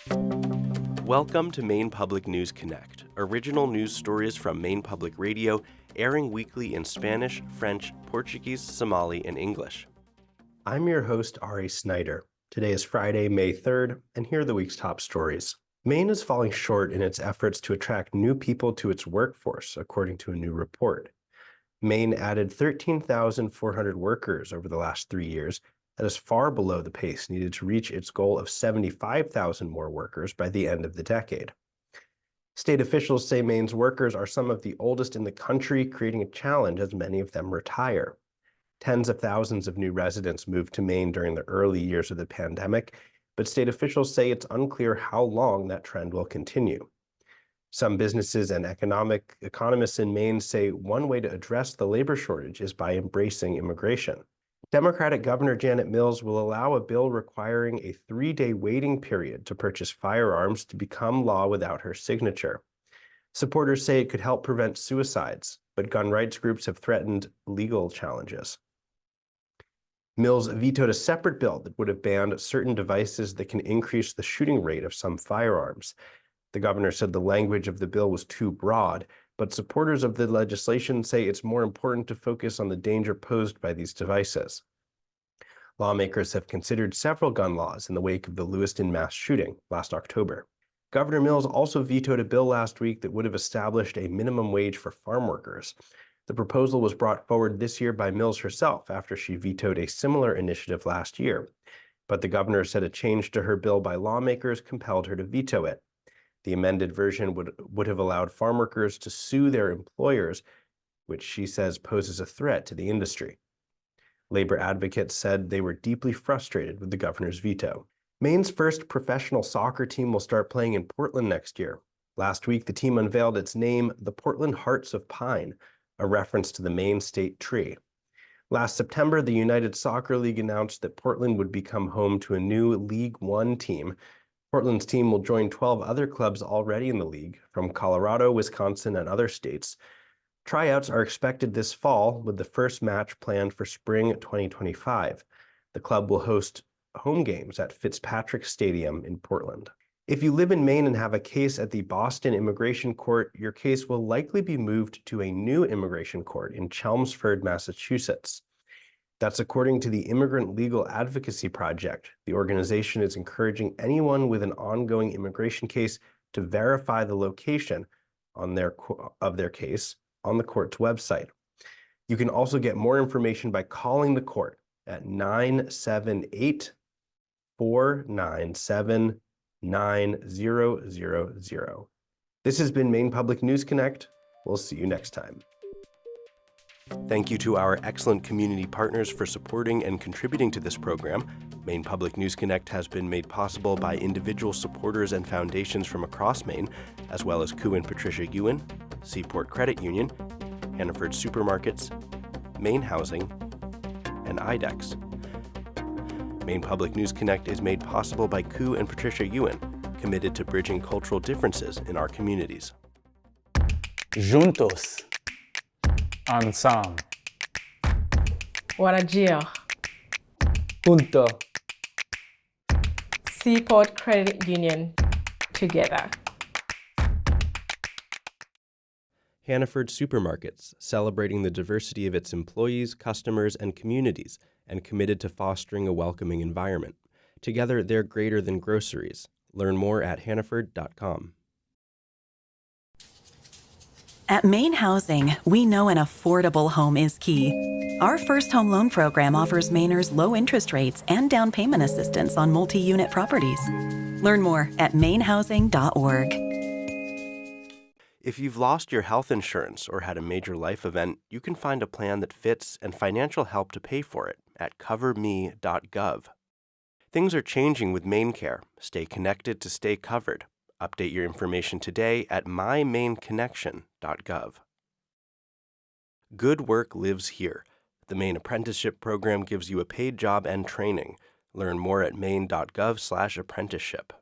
Welcome to Maine Public News Connect, original news stories from Maine Public Radio, airing weekly in Spanish, French, Portuguese, Somali, and English. I'm your host, Ari Snider. Today is Friday, May 3rd, and here are the week's top stories. Maine is falling short in its efforts to attract new people to its workforce, according to a new report. Maine added 13,400 workers over the last 3 years. That is far below the pace needed to reach its goal of 75,000 more workers by the end of the decade. State officials say Maine's workers are some of the oldest in the country, creating a challenge as many of them retire. Tens of thousands of new residents moved to Maine during the early years of the pandemic, but state officials say it's unclear how long that trend will continue. Some businesses and economists in Maine say one way to address the labor shortage is by embracing immigration. Democratic Governor Janet Mills will allow a bill requiring a 3-day waiting period to purchase firearms to become law without her signature. Supporters say it could help prevent suicides, but gun rights groups have threatened legal challenges. Mills vetoed a separate bill that would have banned certain devices that can increase the shooting rate of some firearms. The governor said the language of the bill was too broad, but supporters of the legislation say it's more important to focus on the danger posed by these devices. Lawmakers have considered several gun laws in the wake of the Lewiston mass shooting last October. Governor Mills also vetoed a bill last week that would have established a minimum wage for farm workers. The proposal was brought forward this year by Mills herself after she vetoed a similar initiative last year. But the governor said a change to her bill by lawmakers compelled her to veto it. The amended version would have allowed farm workers to sue their employers, which she says poses a threat to the industry. Labor advocates said they were deeply frustrated with the governor's veto. Maine's first professional soccer team will start playing in Portland next year. Last week, the team unveiled its name, the Portland Hearts of Pine, a reference to the Maine state tree. Last September, the United Soccer League announced that Portland would become home to a new League One team. Portland's team will join 12 other clubs already in the league from Colorado, Wisconsin, and other states. Tryouts are expected this fall, with the first match planned for spring 2025. The club will host home games at Fitzpatrick Stadium in Portland. If you live in Maine and have a case at the Boston Immigration Court, your case will likely be moved to a new immigration court in Chelmsford, Massachusetts. That's according to the Immigrant Legal Advocacy Project. The organization is encouraging anyone with an ongoing immigration case to verify the location of their case on the court's website. You can also get more information by calling the court at 978-497-9000. This has been Maine Public News Connect. We'll see you next time. Thank you to our excellent community partners for supporting and contributing to this program. Maine Public News Connect has been made possible by individual supporters and foundations from across Maine, as well as Koo and Patricia Yuen, cPort Credit Union, Hannaford Supermarkets, MaineHousing, and IDEXX. Maine Public News Connect is made possible by Koo and Patricia Yuen, committed to bridging cultural differences in our communities. Juntos. Ensemble. Warajir. Junto. cPort Credit Union. Together. Hannaford Supermarkets, celebrating the diversity of its employees, customers, and communities, and committed to fostering a welcoming environment. Together, they're greater than groceries. Learn more at hannaford.com. At MaineHousing, we know an affordable home is key. Our first home loan program offers Mainers low interest rates and down payment assistance on multi-unit properties. Learn more at MaineHousing.org. If you've lost your health insurance or had a major life event, you can find a plan that fits and financial help to pay for it at coverme.gov. Things are changing with MaineCare. Stay connected to stay covered. Update your information today at mymaineconnection.gov. Good work lives here. The Maine Apprenticeship Program gives you a paid job and training. Learn more at maine.gov/apprenticeship.